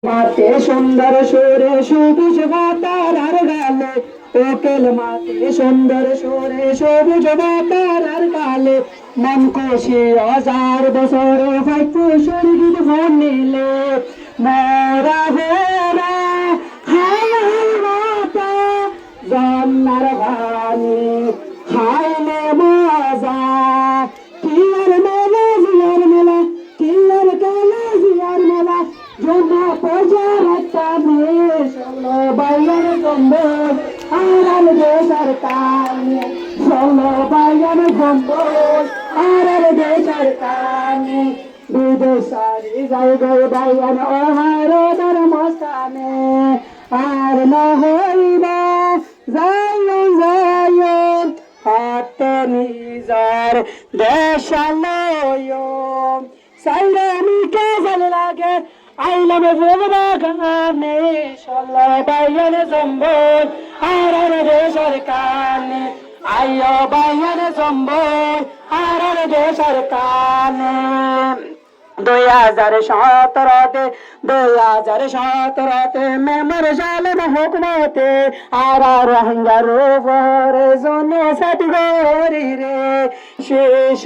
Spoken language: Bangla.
মাতে সুন্দর সুরে সবুজ বাতার আর গালে ওকেল মাতে সুন্দর সুরে সবুজ বাতার আর গালে মন খুশি হাজার বছর হয়তো সঙ্গীত বনিলে মরা ভেরা হাই হাই মাতা জন্নার ভানি খাইলে মজা কিয়ার মেলা জিয়ার মেলা কিয়ার কালা জিয়ার মেলা জোনা পজারটা মেয়ে ষোলো বাইয়ার গম্বর আর দে সরকার ষোলো বাইয়ার গম্বর আর দে সরকার বিদেশারি যাই গই বাইয়ান ওহার ধর্মস্থানে আর না হইবা যাই যাই হাত নিজার দেশালয় সাইরানি কাজল লাগে আইলাম বাগানে ষোলো বাইয়ান জম্বর আর দে সরকার আইয় বাইয়ান জম্বর আর দে সরকার 2017 মেমর জালেম হুকুমতে আর রহঙ্গার উপরে জনে সাত গরি রে শেষ